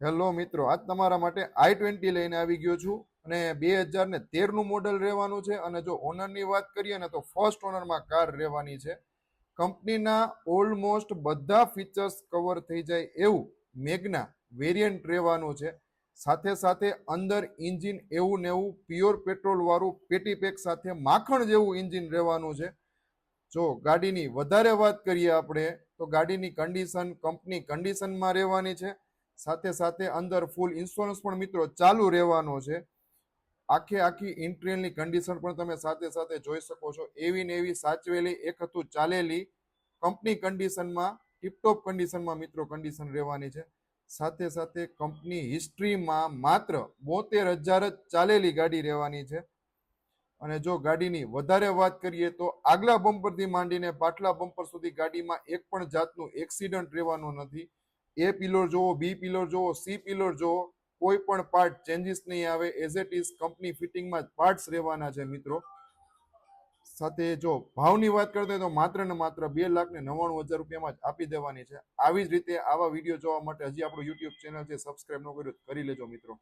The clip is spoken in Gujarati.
હેલો મિત્રો, આજ તમારા માટે i20 લઈને આવી ગયો છું અને 2013નું મોડલ રહેવાનું છે. અને જો ઓનરની વાત કરીએ ને તો ફર્સ્ટ ઓનરમાં કાર રહેવાની છે. કંપનીના ઓલમોસ્ટ બધા ફીચર્સ કવર થઈ જાય એવું મેગ્ના વેરિયન્ટ રહેવાનું છે. સાથે સાથે અંદર એન્જિન એવું ને એવું પ્યોર પેટ્રોલ વાળું પેટી પેક સાથે માખણ જેવું એન્જિન રહેવાનું છે. જો ગાડીની વધારે વાત કરીએ આપણે તો ગાડીની કન્ડિશન કંપની કન્ડિશનમાં રહેવાની છે. સાથે સાથે અંદર ફૂલ ઇન્સ્યોરન્સ પણ મિત્રો ચાલુ રહેવાનો છે. આખી ઇન્ટિરિયરની કન્ડિશન પણ તમે સાથે સાથે જોઈ શકો છો. એવી ને એવી સાચવેલી એક હતું ચાલેલી કંપની કન્ડિશનમાં ટીપટોપ કન્ડિશનમાં મિત્રો કન્ડિશન રહેવાની છે. સાથે સાથે કંપની હિસ્ટ્રીમાં માત્ર 72,000 જ ચાલેલી ગાડી રહેવાની છે. અને જો ગાડીની વધારે વાત કરીએ તો આગલા બમ્પરથી માંડીને પાછલા બમ્પર સુધી ગાડીમાં એક પણ જાતનું એક્સિડન્ટ રહેવાનું નથી. એ પિલર જોવો, બી પિલર જોવો, સી પિલર જોવો, કોઈ પણ પાર્ટ ચેન્જીસ નહીં આવે. એઝ ઇટ ઇઝ કંપની ફિટિંગમાં પાર્ટ્સ રહેવાના છે મિત્રો. સાથે જો ભાવની વાત કરતા હોય તો માત્ર ને માત્ર 2,99,000 રૂપિયામાં જ આપી દેવાની છે. આવી જ રીતે આવા વિડીયો જોવા માટે હજી આપણું યુટ્યુબ ચેનલ છે સબસ્ક્રાઇબ ન કર્યું કરી લેજો મિત્રો.